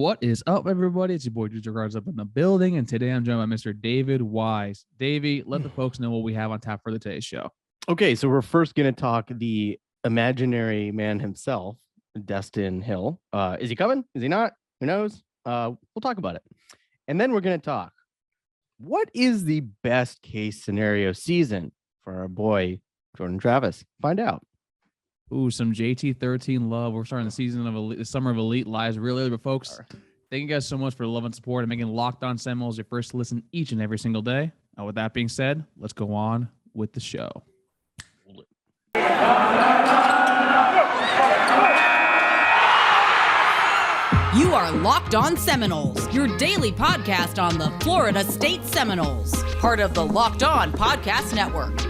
What is up, everybody? It's your boy Juju Cards up in the building, and today I'm joined by Mr. David Wise. Davey, let the folks know what we have on tap for today's show. Okay, so we're first going to talk the imaginary man himself, Destyn Hill. Is he coming? Is he not? Who knows? We'll talk about it. And then we're going to talk, what is the best case scenario season for our boy, Jordan Travis? Find out. Ooh, some JT13 love. We're starting the season of the Summer of Elite lives really early, but folks, thank you guys so much for the love and support and making Locked On Seminoles your first listen each and every single day. With that being said, let's go on with the show. You are Locked On Seminoles, your daily podcast on the Florida State Seminoles, part of the Locked On Podcast Network.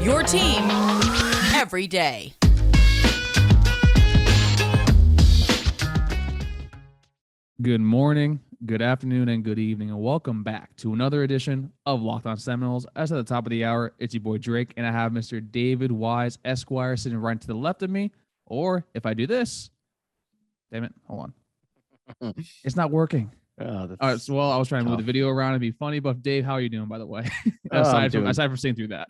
Your team every day. Good morning, good afternoon, and good evening, and welcome back to another edition of Locked On Seminoles. As at the top of the hour, it's your boy Drake, and I have Mr. David Wise, Esquire, sitting right to the left of me. Or if I do this, damn it, hold on, it's not working. All right, so, well, I was trying to move the video around and be funny, but Dave, how are you doing, by the way? aside from seeing through that,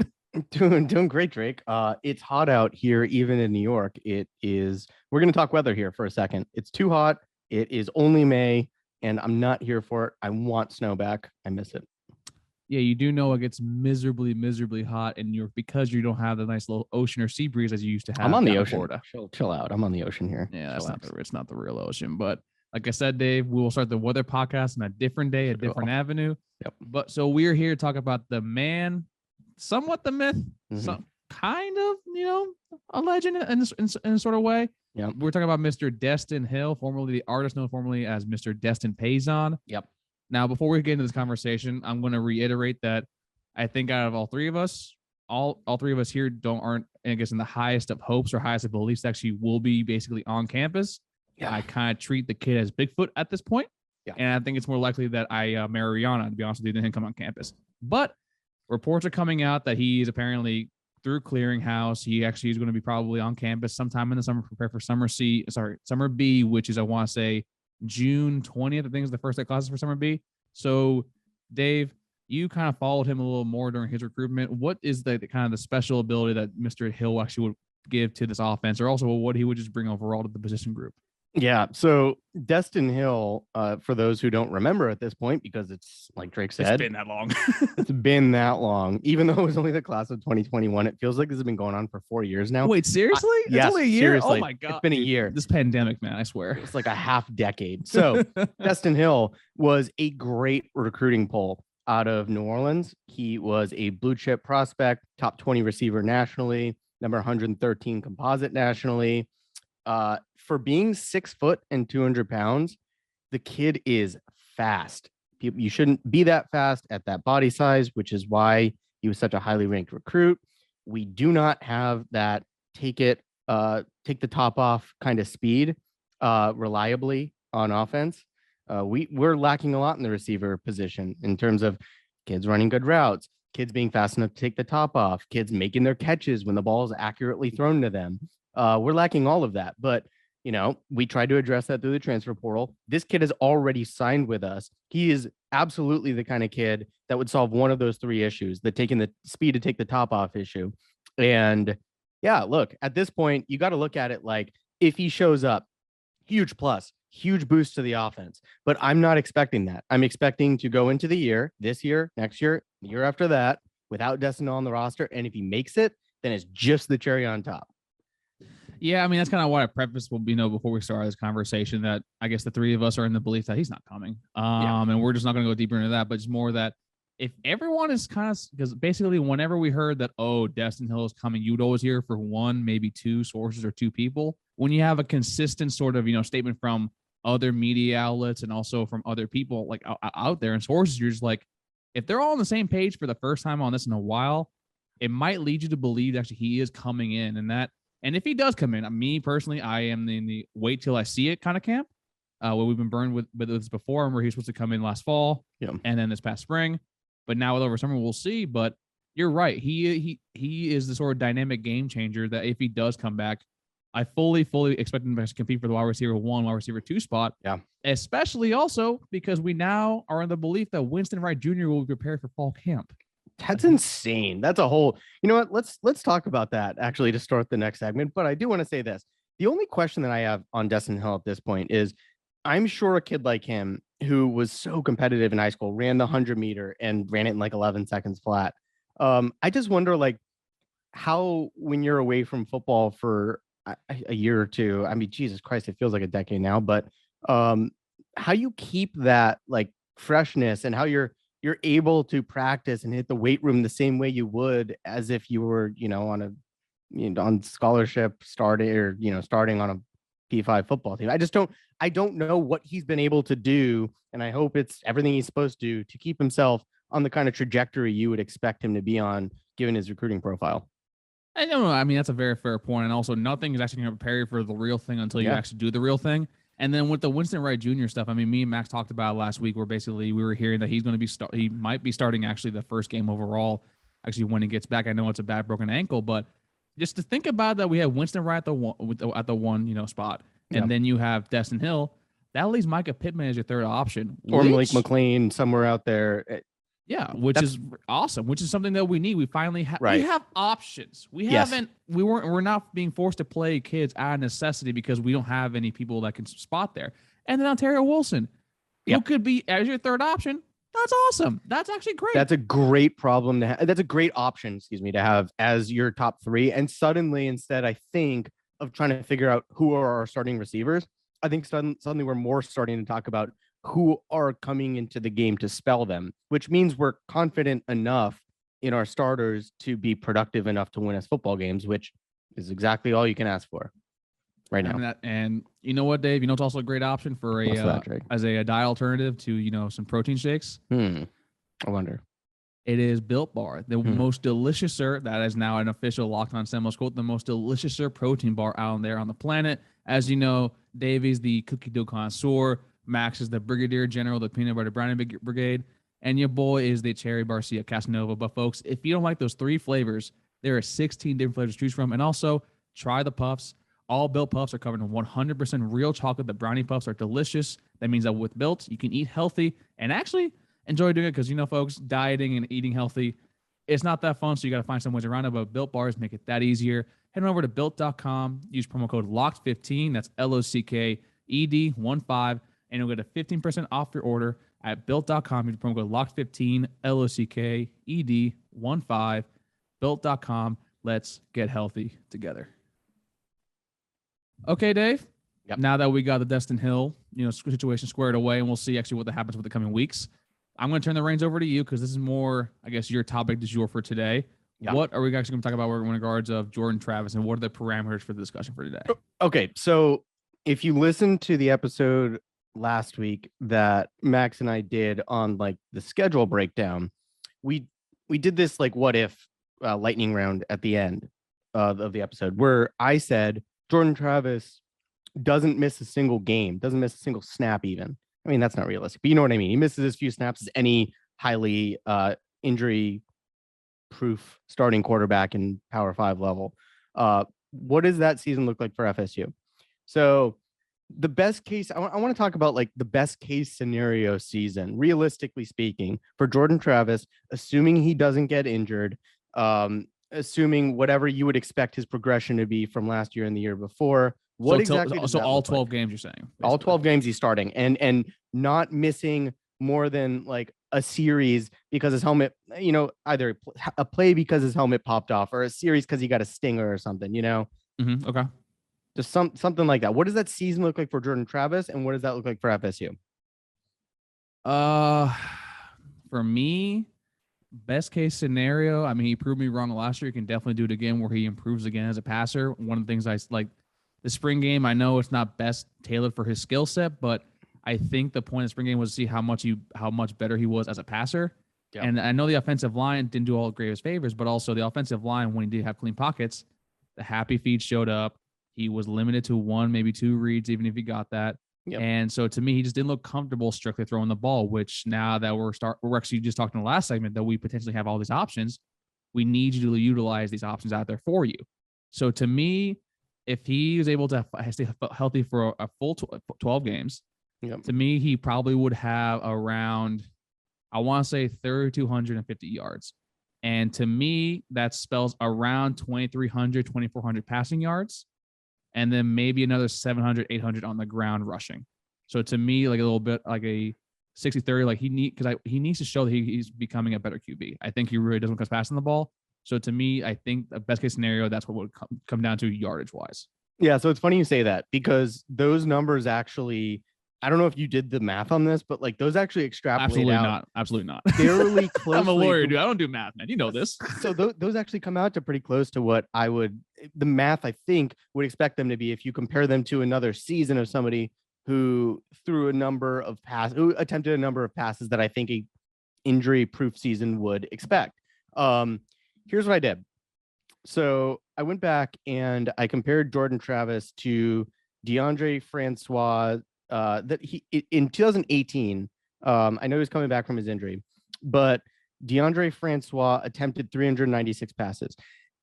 doing great, Drake. It's hot out here, even in New York. It is. We're going to talk weather here for a second. It's too hot. It is only May, and I'm not here for it. I want snow back. I miss it. Yeah, you do know it gets miserably, miserably hot in New York because you don't have the nice little ocean or sea breeze as you used to have. I'm on the ocean. Florida. Chill out. I'm on the ocean here. Yeah, it's not the real ocean. But like I said, Dave, we will start the weather podcast on a different day, a different avenue. Yep. But so we're here to talk about the man, somewhat the myth, some kind of, a legend in a sort of way. Yeah, we're talking about Mr. Destin Hill, formerly the artist known formerly as Mr. Destin Payson. Yep. Now, before we get into this conversation, I'm going to reiterate that I think out of all three of us, all three of us here aren't, I guess, in the highest of hopes or highest of beliefs actually will be basically on campus. Yeah, I kind of treat the kid as Bigfoot at this point. Yeah, and I think it's more likely that I marry Rihanna, to be honest with you, than him come on campus. But reports are coming out that he is apparently through clearinghouse. He actually is going to be probably on campus sometime in the summer, prepare for summer B, which is, I want to say, June 20th. I think is the first day classes for summer B. So, Dave, you kind of followed him a little more during his recruitment. What is the kind of the special ability that Mr. Hill actually would give to this offense, or also what he would just bring overall to the position group? Yeah, so Destin Hill, for those who don't remember at this point, because it's like Drake said, it's been that long. It's been that long. Even though it was only the class of 2021, it feels like this has been going on for 4 years now. Wait, seriously? Yes, it's only a year? Seriously. Oh my God. It's been a year. This pandemic, man, I swear. It's like a half decade. So Destin Hill was a great recruiting poll out of New Orleans. He was a blue chip prospect, top 20 receiver nationally, number 113 composite nationally. For being 6 foot and 200 pounds, the kid is fast. You shouldn't be that fast at that body size, which is why he was such a highly ranked recruit. We do not have that take the top off kind of speed reliably on offense. We're lacking a lot in the receiver position in terms of kids running good routes, kids being fast enough to take the top off, kids making their catches when the ball is accurately thrown to them. We're lacking all of that, but we tried to address that through the transfer portal. This kid has already signed with us. He is absolutely the kind of kid that would solve one of those three issues, the taking the speed to take the top off issue. And yeah, look, at this point, you got to look at it like if he shows up, huge plus, huge boost to the offense. But I'm not expecting that. I'm expecting to go into the year, this year, next year, the year after that, without Destin on the roster. And if he makes it, then it's just the cherry on top. Yeah, I mean, that's kind of what I prefaced, before we started this conversation, that I guess the three of us are in the belief that he's not coming. And we're just not going to go deeper into that, but it's more that if everyone is kind of, because basically whenever we heard that, Destin Hill is coming, you'd always hear for one, maybe two sources or two people. When you have a consistent sort of, statement from other media outlets and also from other people like out there and sources, you're just like, if they're all on the same page for the first time on this in a while, it might lead you to believe actually he is coming in. And if he does come in, me personally, I am in the wait till I see it kind of camp. Where we've been burned with this before, where he's supposed to come in last fall, and then this past spring. But now with over summer, we'll see. But you're right, he is the sort of dynamic game changer that if he does come back, I fully expect him to compete for the wide receiver 1, wide receiver 2 spot. Yeah. Especially also because we now are in the belief that Winston Wright Jr. will be prepared for fall camp. That's insane. That's a whole, you know what? Let's talk about that actually to start the next segment. But I do want to say this. The only question that I have on Destin Hill at this point is I'm sure a kid like him who was so competitive in high school, ran the 100-meter and ran it in like 11 seconds flat. I just wonder like how, when you're away from football for a year or two, I mean, Jesus Christ, it feels like a decade now, but how you keep that like freshness and how you're able to practice and hit the weight room the same way you would as if you were, on scholarship starting on a P5 football team. I don't know what he's been able to do. And I hope it's everything he's supposed to keep himself on the kind of trajectory you would expect him to be on given his recruiting profile. I don't know. I mean, that's a very fair point. And also nothing is actually going to prepare you for the real thing until you actually do the real thing. And then with the Winston Wright Jr. stuff, I mean, me and Max talked about it last week where basically we were hearing that he's going to be he might be starting actually the first game overall, actually when he gets back. I know it's a bad broken ankle, but just to think about that, we have Winston Wright at the one spot, and then you have Destin Hill. That leaves Micah Pittman as your third option. Or Malik McLean somewhere out there. Yeah, which is awesome, which is something that we need. We finally have we have options. We're not being forced to play kids out of necessity because we don't have any people that can spot there. And then Ontario Wilson, who could be as your third option. That's awesome. That's actually great. That's a great problem to have. That's a great option, to have as your top 3. And suddenly, instead, I think of trying to figure out who are our starting receivers, I think suddenly we're more starting to talk about who are coming into the game to spell them, which means we're confident enough in our starters to be productive enough to win us football games, which is exactly all you can ask for right now. And you know what, Dave? You know, it's also a great option for as a diet alternative to, some protein shakes. I wonder. It is Built Bar, the most delicious, that is now an official Locked On Seminoles quote, the most delicious protein bar out there on the planet. As you know, Davey's the cookie dough connoisseur. Max is the Brigadier General, the Peanut Butter Brownie Brigade. And your boy is the Cherry Barcia Casanova. But folks, if you don't like those 3 flavors, there are 16 different flavors to choose from. And also, try the puffs. All Built Puffs are covered in 100% real chocolate. The brownie puffs are delicious. That means that with Built, you can eat healthy and actually enjoy doing it because, folks, dieting and eating healthy, it's not that fun, so you got to find some ways around it. But Built Bars make it that easier. Head on over to Built.com. Use promo code LOCKED15. That's LOCKED15. And you'll get a 15% off your order at Built.com. Use promo code LOCKED15. LOCKED15. Built.com. Let's get healthy together. Okay, Dave. Yep. Now that we got the Destin Hill, situation squared away, and we'll see actually what happens with the coming weeks. I'm going to turn the reins over to you because this is more, I guess, your topic du jour for today. Yep. What are we actually going to talk about in regards of Jordan Travis, and what are the parameters for the discussion for today? Okay, so if you listen to the episode last week that Max and I did on like the schedule breakdown, we did this like what if lightning round at the end of the episode where I said Jordan Travis doesn't miss a single game, doesn't miss a single snap even. I mean, that's not realistic, but you know what I mean. He misses as few snaps as any highly injury proof starting quarterback in Power 5 level. What does that season look like for FSU? So the best case, I want to talk about like the best case scenario season, realistically speaking, for Jordan Travis, assuming he doesn't get injured, assuming whatever you would expect his progression to be from last year and the year before. What exactly? So all 12 games, you're saying? Basically. All 12 games he's starting and not missing more than like a series because his helmet, either a play because his helmet popped off or a series because he got a stinger or something, Okay. Just something like that. What does that season look like for Jordan Travis, and what does that look like for FSU? For me, best case scenario, I mean, he proved me wrong last year. He can definitely do it again where he improves again as a passer. One of the things I like, the spring game, I know it's not best tailored for his skill set, but I think the point of the spring game was to see how much better he was as a passer. Yeah. And I know the offensive line didn't do all the greatest favors, but also the offensive line, when he did have clean pockets, the happy feet showed up. He was limited to 1, maybe 2 reads, even if he got that. Yep. And so to me, he just didn't look comfortable strictly throwing the ball, which now that we're actually just talking in the last segment that we potentially have all these options, we need you to utilize these options out there for you. So to me, if he was able to stay healthy for a full 12 games, to me, he probably would have around, I want to say 3,250 yards. And to me, that spells around 2,300, 2,400 passing yards, and then maybe another 700, 800 on the ground rushing. So to me, like a little bit like a 60-30, like he needs to show that he's becoming a better QB. I think he really doesn't come passing the ball. So to me, I think the best case scenario, that's what would come down to yardage wise. Yeah. So it's funny you say that, because those numbers actually, I don't know if you did the math on this, but like those actually extrapolate out. Absolutely not. Fairly closely. I'm a lawyer, dude. I don't do math, man. You know this. So those actually come out to pretty close to what the math I think would expect them to be if you compare them to another season of somebody who who attempted a number of passes that I think a injury-proof season would expect. Here's what I did. So I went back and I compared Jordan Travis to DeAndre Francois. That he in 2018, I know he was coming back from his injury, but DeAndre Francois attempted 396 passes.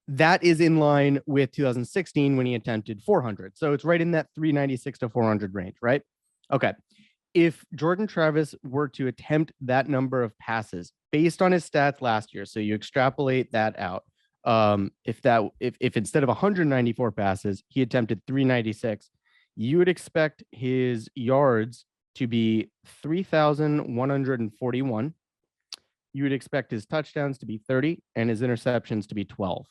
That is in line with 2016 when he attempted 400. So it's right in that 396 to 400 range, right? Okay. If Jordan Travis were to attempt that number of passes based on his stats last year, so you extrapolate that out, if instead of 194 passes, he attempted 396, you would expect his yards to be 3,141. You would expect his touchdowns to be 30 and his interceptions to be 12.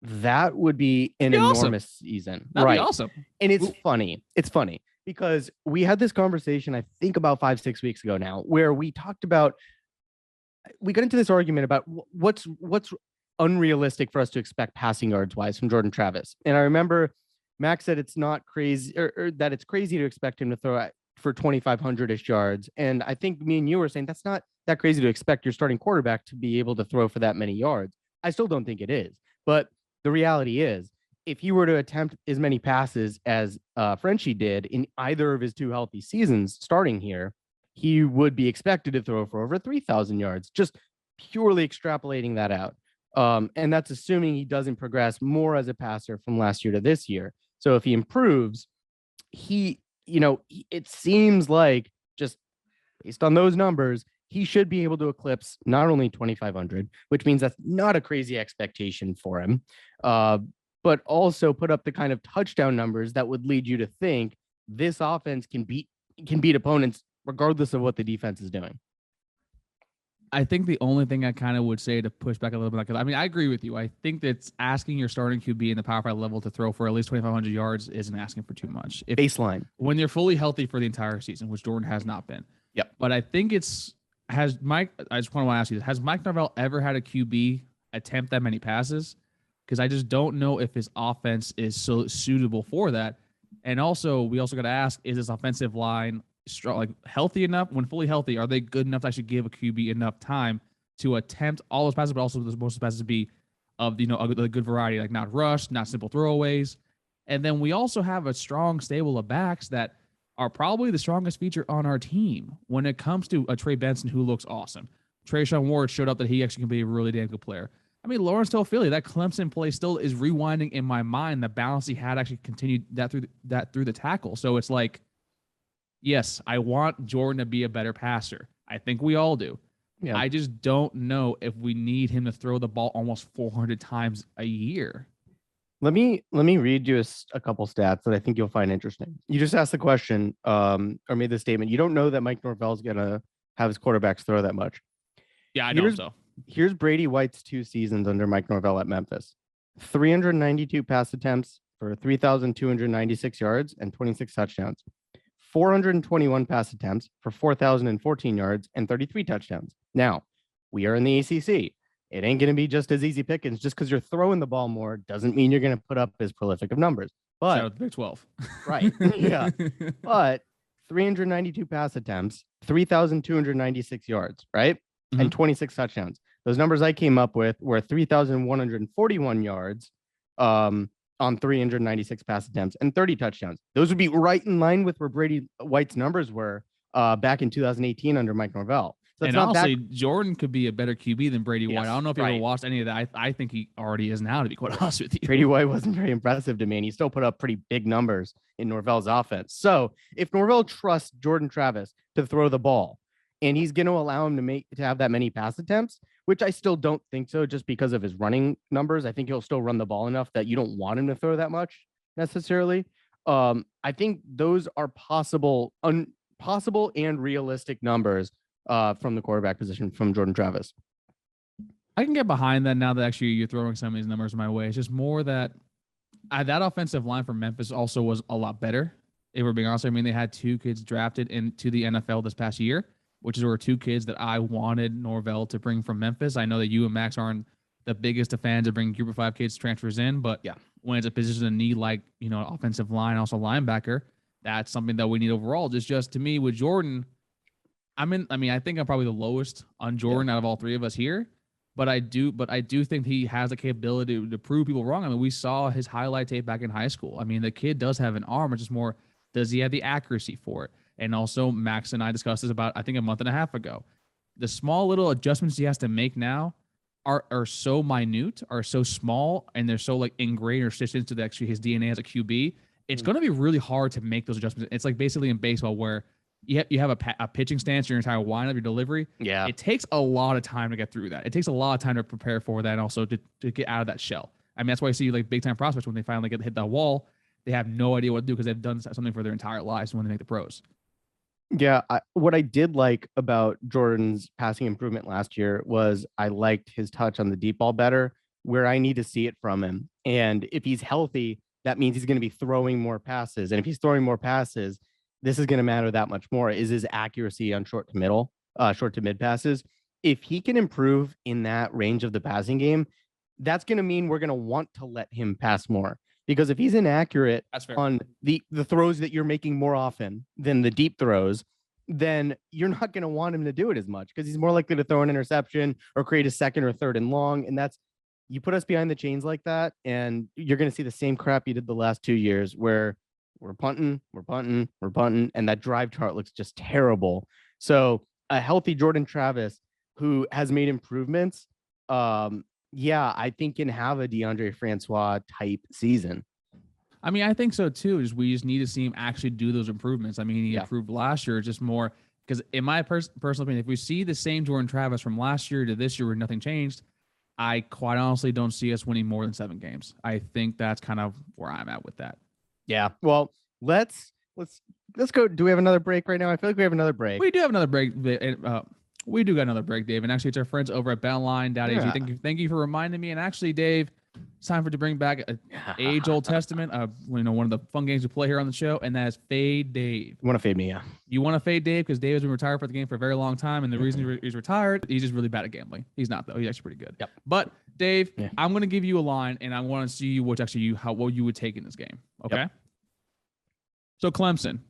That would be an enormous season. That'd be awesome. And it's funny. It's funny because we had this conversation, I think about 5-6 weeks ago now, where we got into this argument about what's unrealistic for us to expect passing yards wise from Jordan Travis. And I remember Max said it's not crazy, or that it's crazy to expect him to throw for 2,500-ish yards. And I think me and you were saying that's not that crazy to expect your starting quarterback to be able to throw for that many yards. I still don't think it is. But the reality is, if he were to attempt as many passes as Frenchie did in either of his two healthy seasons starting here, he would be expected to throw for over 3,000 yards, just purely extrapolating that out. And that's assuming he doesn't progress more as a passer from last year to this year. So if he improves, it seems like, just based on those numbers, he should be able to eclipse not only 2,500, which means that's not a crazy expectation for him, but also put up the kind of touchdown numbers that would lead you to think this offense can beat opponents regardless of what the defense is doing. I think the only thing I kind of would say to push back a little bit, because I mean, I agree with you. I think that's asking your starting QB in the Power 5 level to throw for at least 2,500 yards isn't asking for too much. Baseline. When they're fully healthy for the entire season, which Jordan has not been. Yep. But I think I just want to ask you this. Has Mike Norvell ever had a QB attempt that many passes? Because I just don't know if his offense is so suitable for that. And also, we also got to ask, is this offensive line strong, like healthy enough? When fully healthy, are they good enough to actually give a QB enough time to attempt all those passes, but also most of the passes to be of a good variety, like not rushed, not simple throwaways. And then we also have a strong stable of backs that are probably the strongest feature on our team when it comes to a Trey Benson who looks awesome. Trayshawn Ward showed up that he actually can be a really damn good player. I mean, Lawrence Toafili, that Clemson play still is rewinding in my mind. The balance he had actually continued that through the tackle. So it's like, yes, I want Jordan to be a better passer. I think we all do. Yeah. I just don't know if we need him to throw the ball almost 400 times a year. Let me read you a couple stats that I think you'll find interesting. You just asked the question or made the statement. You don't know that Mike Norvell's going to have his quarterbacks throw that much. Yeah, I don't so. Here's Brady White's 2 seasons under Mike Norvell at Memphis. 392 pass attempts for 3,296 yards and 26 touchdowns. 421 pass attempts for 4,014 yards and 33 touchdowns. Now, we are in the ACC. It ain't going to be just as easy pickings. Just because you're throwing the ball more doesn't mean you're going to put up as prolific of numbers. But shout out to Big 12. Right. Yeah. But 392 pass attempts, 3,296 yards, right? Mm-hmm. And 26 touchdowns. Those numbers I came up with were 3,141 yards on 396 pass attempts and 30 touchdowns. Those would be right in line with where Brady White's numbers were back in 2018 under Mike Norvell. So So and honestly, Jordan could be a better QB than Brady White. Yes, I don't know if you right. ever watched any of that. I think he already is now, to be quite honest with you. Brady White wasn't very impressive to me, and he still put up pretty big numbers in Norvell's offense. So if Norvell trusts Jordan Travis to throw the ball, and he's going to allow him to have that many pass attempts, which I still don't think so, just because of his running numbers. I think he'll still run the ball enough that you don't want him to throw that much necessarily. I think those are possible and realistic numbers from the quarterback position from Jordan Travis. I can get behind that now that actually you're throwing some of these numbers my way. It's just more that that offensive line for Memphis also was a lot better. If we're being honest, I mean, they had 2 kids drafted into the NFL this past year, which were 2 kids that I wanted Norvell to bring from Memphis. I know that you and Max aren't the biggest of fans of bringing Group of 5 kids transfers in, but yeah, when it's a position of need like, offensive line, also linebacker, that's something that we need overall. Just to me with Jordan, I think I'm probably the lowest on Jordan out of all 3 of us here, but I do think he has the capability to prove people wrong. I mean, we saw his highlight tape back in high school. I mean, the kid does have an arm. It's just more, does he have the accuracy for it? And also, Max and I discussed this about, I think, a month and a half ago. The small little adjustments he has to make now are so minute, are so small, and they're so ingrained or stitched into actually his DNA as a QB. It's going to be really hard to make those adjustments. It's like basically in baseball where you have a pitching stance, your entire windup, your delivery. Yeah, it takes a lot of time to get through that. It takes a lot of time to prepare for that, and also to get out of that shell. I mean, that's why you see big time prospects when they finally hit that wall, they have no idea what to do because they've done something for their entire lives when they make the pros. Yeah, what I did like about Jordan's passing improvement last year was I liked his touch on the deep ball better, where I need to see it from him. And if he's healthy, that means he's going to be throwing more passes. And if he's throwing more passes, this is going to matter that much more, is his accuracy on short to mid passes. If he can improve in that range of the passing game, that's going to mean we're going to want to let him pass more. Because if he's inaccurate on the throws that you're making more often than the deep throws, then you're not going to want him to do it as much because he's more likely to throw an interception or create a second or third and long. And you put us behind the chains like that, and you're going to see the same crap you did the last 2 years where we're punting, and that drive chart looks just terrible. So a healthy Jordan Travis who has made improvements, I think can have a DeAndre Francois type season. I mean, I think so too. We just need to see him actually do those improvements. I mean, he improved last year, just more because in my personal opinion, if we see the same Jordan Travis from last year to this year where nothing changed, I quite honestly don't see us winning more than 7 games. I think that's kind of where I'm at with that. Yeah. Well, let's go. Do we have another break right now? I feel like we have another break. We do have another break. We do got another break, Dave. And actually, it's our friends over at BetOnline.ag. Yeah. Thank you for reminding me. And actually, Dave, it's time to bring back an age-old testament of one of the fun games we play here on the show, and that is Fade Dave. You want to fade me, yeah. You want to fade Dave because Dave has been retired for the game for a very long time, and the reason he's retired, he's just really bad at gambling. He's not, though. He's actually pretty good. Yep. But, Dave, I'm going to give you a line, and I want to see what you would take in this game, okay? Yep. So, Clemson.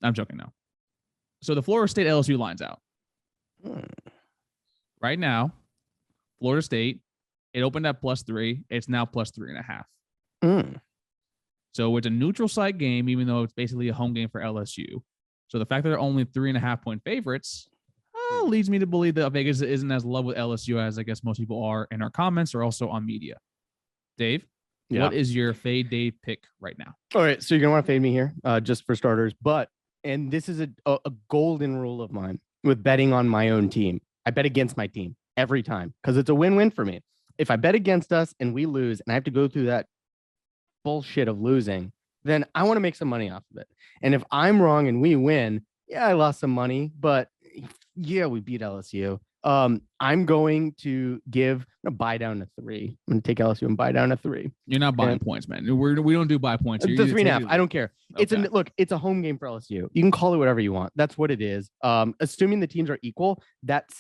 I'm joking now. So, the Florida State LSU line's out. Right now, Florida State, it opened at +3. It's now +3.5. So it's a neutral site game, even though it's basically a home game for LSU. So the fact that they're only 3.5-point favorites leads me to believe that Vegas isn't as love with LSU as I guess most people are in our comments or also on media. Dave, what is your fade Dave pick right now? All right, so you're gonna want to fade me here, just for starters. And this is a golden rule of mine with betting on my own team. I bet against my team every time because it's a win-win for me. If I bet against us and we lose and I have to go through that bullshit of losing, then I want to make some money off of it. And if I'm wrong and we win, I lost some money, but we beat LSU. I'm going to buy down to 3. I'm going to take LSU and buy down to 3. You're not buying points, man. We don't do buy points. The 3.5. I don't care. Okay. It's a home game for LSU. You can call it whatever you want. That's what it is. Assuming the teams are equal, that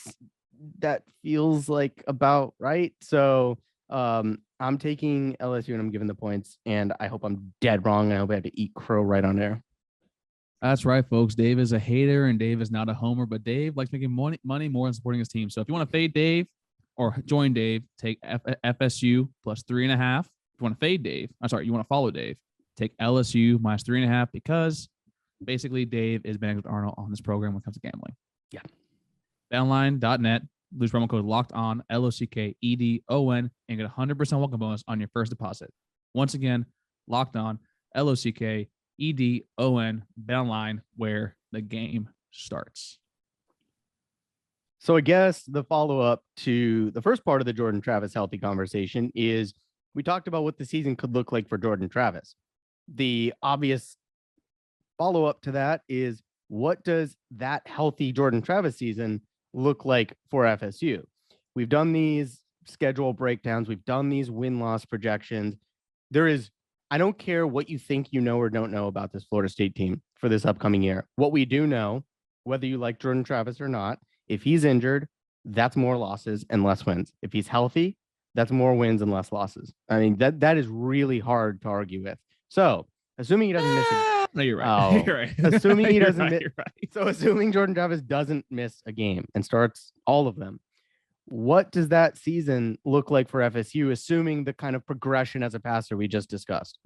feels like about right. So I'm taking LSU and I'm giving the points, and I hope I'm dead wrong. And I hope I have to eat crow right on air. That's right, folks. Dave is a hater and Dave is not a homer, but Dave likes making money more than supporting his team. So if you want to fade Dave or join Dave, take FSU +3.5. If you want to fade Dave, you want to follow Dave, take LSU -3.5 because basically Dave is Benedict Arnold on this program when it comes to gambling. Yeah. BetOnline.net. Use promo code locked on, LOCKEDON, and get 100% welcome bonus on your first deposit. Once again, locked on, LOCKEDON, BetOnline, where the game starts. So I guess the follow-up to the first part of the Jordan Travis healthy conversation is we talked about what the season could look like for Jordan Travis. The obvious follow-up to that is, what does that healthy Jordan Travis season look like for FSU? We've done these schedule breakdowns. We've done these win-loss projections. I don't care what you think you know or don't know about this Florida State team for this upcoming year. What we do know, whether you like Jordan Travis or not, if he's injured, that's more losses and less wins. If he's healthy, that's more wins and less losses. I mean, that is really hard to argue with. So, assuming he doesn't miss a No, you're right. Oh, You're right. assuming he doesn't you're right. So assuming Jordan Travis doesn't miss a game and starts all of them, what does that season look like for FSU, assuming the kind of progression as a passer we just discussed?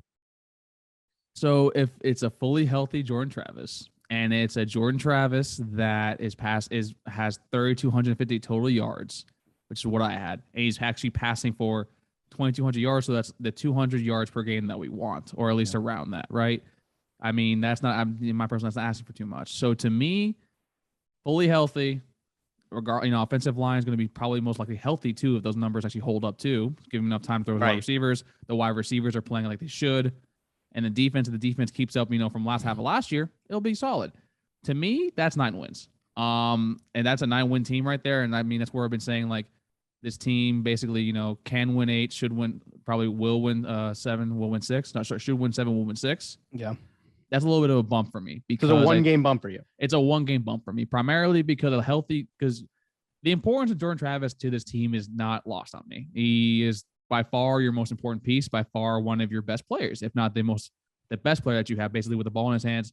So if it's a fully healthy Jordan Travis, and it's a Jordan Travis that has 3,250 total yards, which is what I had, and he's actually passing for 2,200 yards, so that's the 200 yards per game that we want, or at least around that, right? I mean, that's not, in my personal, that's not asking for too much. So to me, fully healthy, offensive line is going to be probably most likely healthy too if those numbers actually hold up too, giving enough time to throw the wide receivers. The wide receivers are playing like they should, and if the defense keeps up, from last half of last year, it'll be solid. To me, that's 9 wins. And that's a 9-win team right there. And I mean, that's where I've been saying, like, this team basically, can win 8, should win, probably will win 7, will win 6. Not sure, should win 7, will win 6. Yeah. That's a little bit of a bump for me. Because it's a one-game bump for you. It's a one-game bump for me, primarily because the importance of Jordan Travis to this team is not lost on me. He is by far your most important piece, by far one of your best players, if not the best player that you have, basically, with the ball in his hands.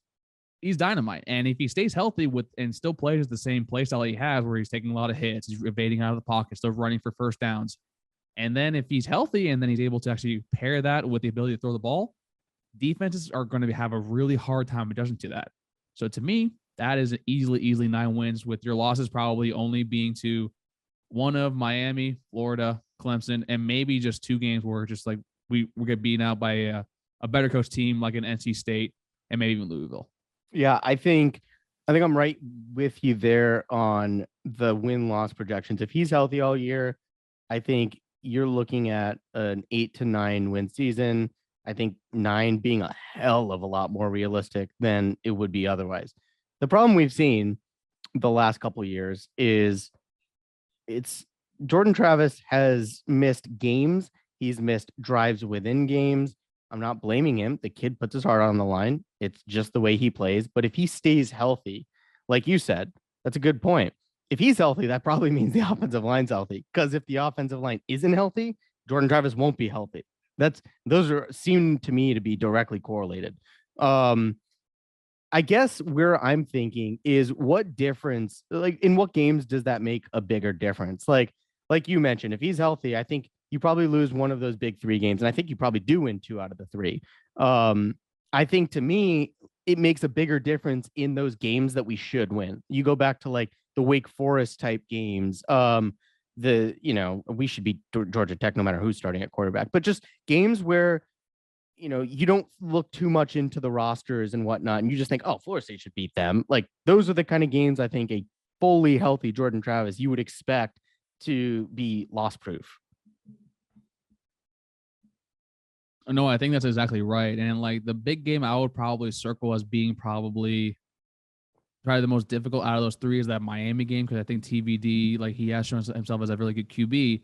He's dynamite. And if he stays healthy and still plays the same play style he has, where he's taking a lot of hits, he's evading out of the pocket, still running for first downs. And then if he's healthy and then he's able to actually pair that with the ability to throw the ball, defenses are going to have a really hard time adjusting to that. So to me, that is easily 9 wins, with your losses probably only being to one of Miami, Florida, Clemson, and maybe just 2 games where just like we get beaten out by a better coach team like an NC State and maybe even Louisville. Yeah, I think I'm right with you there on the win-loss projections. If he's healthy all year, I think you're looking at an 8 to 9 win season. I think 9 being a hell of a lot more realistic than it would be otherwise. The problem we've seen the last couple of years is Jordan Travis has missed games. He's missed drives within games. I'm not blaming him. The kid puts his heart on the line. It's just the way he plays. But if he stays healthy, like you said, that's a good point. If he's healthy, that probably means the offensive line's healthy. Because if the offensive line isn't healthy, Jordan Travis won't be healthy. Seem to me to be directly correlated. I guess where I'm thinking is, what difference, like, in what games does that make a bigger difference? Like you mentioned, if he's healthy, I think you probably lose one of those big 3 games, and I think you probably do win 2 out of the 3. I think, to me, it makes a bigger difference in those games that we should win. You go back to like the Wake Forest type games. We should beat Georgia Tech no matter who's starting at quarterback, but just games where, you don't look too much into the rosters and whatnot, and you just think, oh, Florida State should beat them. Like, those are the kind of games I think a fully healthy Jordan Travis you would expect to be loss proof. No, I think that's exactly right. And like the big game I would probably circle as being probably the most difficult out of those 3 is that Miami game, because I think TVD, like, he has shown himself as a really good QB,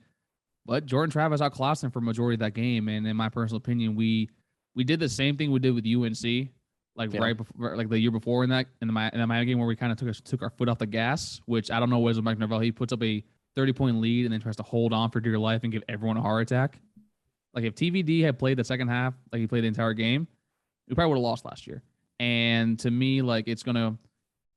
but Jordan Travis outclassed him for majority of that game. And in my personal opinion, we did the same thing we did with UNC, right before, like the year before in the Miami game, where we kind of took our foot off the gas, which I don't know what is with Mike Norvell. He puts up a 30-point lead and then tries to hold on for dear life and give everyone a heart attack. Like, if TVD had played the second half, like he played the entire game, we probably would have lost last year. And to me, like, it's gonna,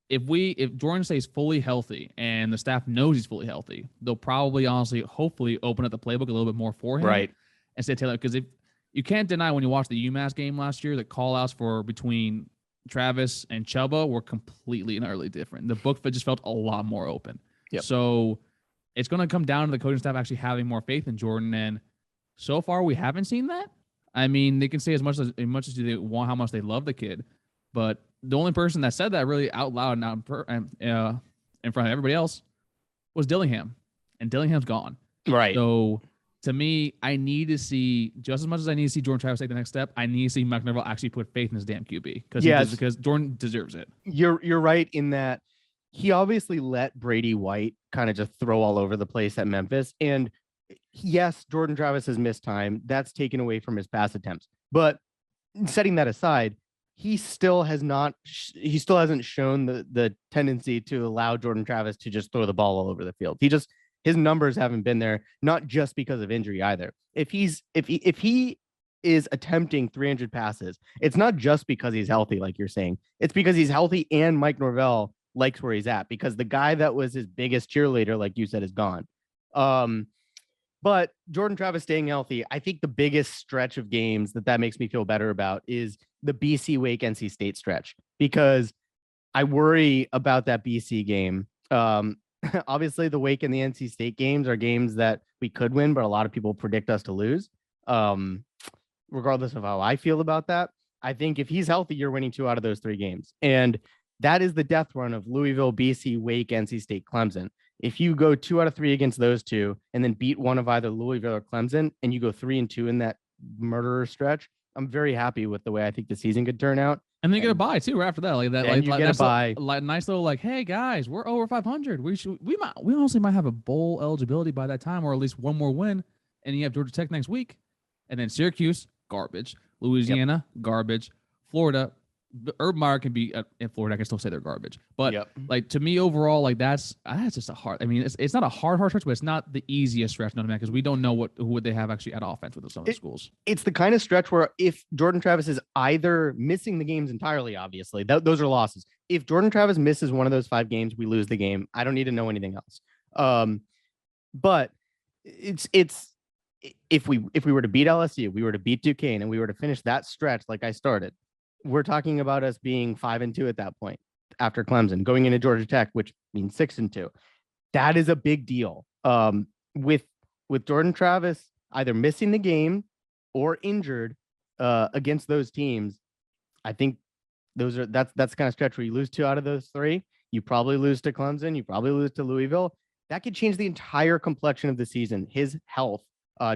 if Jordan stays fully healthy and the staff knows he's fully healthy, they'll probably, honestly, hopefully open up the playbook a little bit more for him, right? Instead of Taylor, because if you can't deny, when you watch the UMass game last year, the call outs for between Travis and Chuba were completely and utterly different. The book just felt a lot more open. Yep. So it's going to come down to the coaching staff actually having more faith in Jordan. And so far, we haven't seen that. I mean, they can say as much as they want how much they love the kid, but the only person that said that really out loud and in front of everybody else was Dillingham, and Dillingham's gone. Right. So to me, I need to see, just as much as I need to see Jordan Travis take the next step, I need to see Mike Norvell actually put faith in his damn QB because Jordan deserves it. You're right in that he obviously let Brady White kind of just throw all over the place at Memphis. And yes, Jordan Travis has missed time. That's taken away from his pass attempts. But setting that aside, he still hasn't shown the tendency to allow Jordan Travis to just throw the ball all over the field. His numbers haven't been there, not just because of injury either. If he is attempting 300 passes, it's not just because he's healthy, like you're saying. It's because he's healthy and Mike Norvell likes where he's at, because the guy that was his biggest cheerleader, like you said, is gone. But Jordan Travis staying healthy, I think the biggest stretch of games that makes me feel better about is the BC Wake NC State stretch, because I worry about that BC game. Obviously, the Wake and the NC State games are games that we could win, but a lot of people predict us to lose. Regardless of how I feel about that, I think if he's healthy, you're winning 2 out of those 3 games. And that is the death run of Louisville, BC, Wake, NC State, Clemson. If you go 2 out of 3 against those 2 and then beat one of either Louisville or Clemson, and you go 3-2 in that murderer stretch, I'm very happy with the way I think the season could turn out. And then you get a bye too right after that. Like that, you get a bye. Nice little like, hey guys, we're over 500. We honestly might have a bowl eligibility by that time, or at least one more win. And you have Georgia Tech next week, and then Syracuse, garbage. Louisiana, garbage. Florida, Urban Meyer can be in Florida. I can still say they're garbage. But like to me overall, like that's just a hard. I mean, it's not a hard stretch, but it's not the easiest stretch, because we don't know who they have actually at offense with some of the schools. It's the kind of stretch where if Jordan Travis is either missing the games entirely, obviously those are losses. If Jordan Travis misses one of those 5 games, we lose the game. I don't need to know anything else. But it's if we were to beat LSU, we were to beat Duquesne, and we were to finish that stretch like I started, we're talking about us being 5-2 at that point after Clemson, going into Georgia Tech, which means 6-2. That is a big deal. With Jordan Travis either missing the game or injured against those teams, I think that's the kind of stretch where you lose 2 out of those 3. You probably lose to Clemson. You probably lose to Louisville. That could change the entire complexion of the season. His health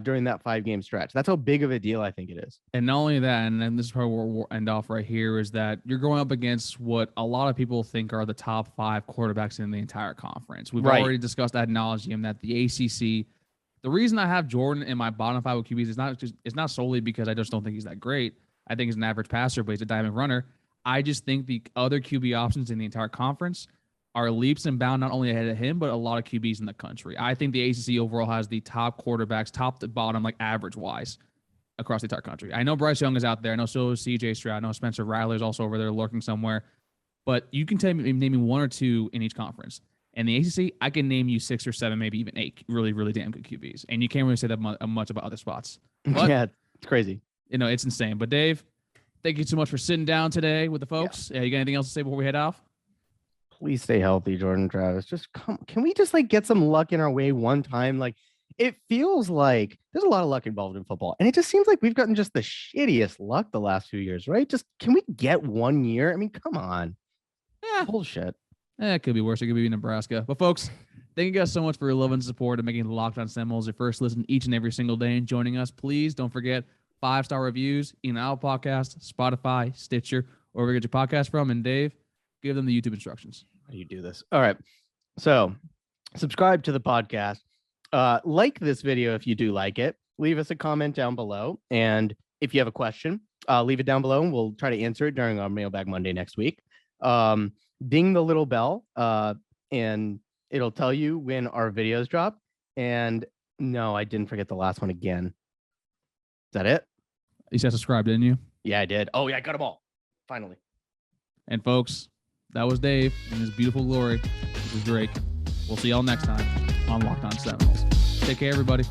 during that 5-game stretch. That's how big of a deal I think it is. And not only that, and then this is probably where we'll end off right here, is that you're going up against what a lot of people think are the top 5 quarterbacks in the entire conference. We've already discussed ad nauseum that the ACC, the reason I have Jordan in my bottom 5 with QBs is not solely because I just don't think he's that great. I think he's an average passer, but he's a diamond runner. I just think the other QB options in the entire conference are leaps and bounds, not only ahead of him, but a lot of QBs in the country. I think the ACC overall has the top quarterbacks, top to bottom, like average-wise, across the entire country. I know Bryce Young is out there. I know so is CJ Stroud. I know Spencer Rattler is also over there lurking somewhere. But you can name me 1 or 2 in each conference. And the ACC, I can name you 6 or 7, maybe even 8 really, really damn good QBs. And you can't really say that much about other spots. But, yeah, it's crazy. It's insane. But Dave, thank you so much for sitting down today with the folks. You got anything else to say before we head off? Please stay healthy, Jordan Travis. Can we just get some luck in our way one time? Like, it feels like there's a lot of luck involved in football, and it just seems like we've gotten just the shittiest luck the last few years, right? Just can we get 1 year? I mean, come on. Yeah, bullshit. It could be worse. It could be Nebraska. But folks, thank you guys so much for your love and support and making Locked On Seminoles your first listen each and every single day and joining us. Please don't forget 5-star reviews in Apple Podcast, Spotify, Stitcher, or wherever you get your podcast from. And Dave, give them the YouTube instructions. How do you do this? All right. So subscribe to the podcast. Like this video if you do like it. Leave us a comment down below. And if you have a question, leave it down below and we'll try to answer it during our Mailbag Monday next week. Ding the little bell and it'll tell you when our videos drop. And no, I didn't forget the last one again. Is that it? You said subscribe, didn't you? Yeah, I did. Oh, yeah, I got them all. Finally. And folks, that was Dave in his beautiful glory. This is Drake. We'll see y'all next time on Locked On Seminoles. Take care, everybody.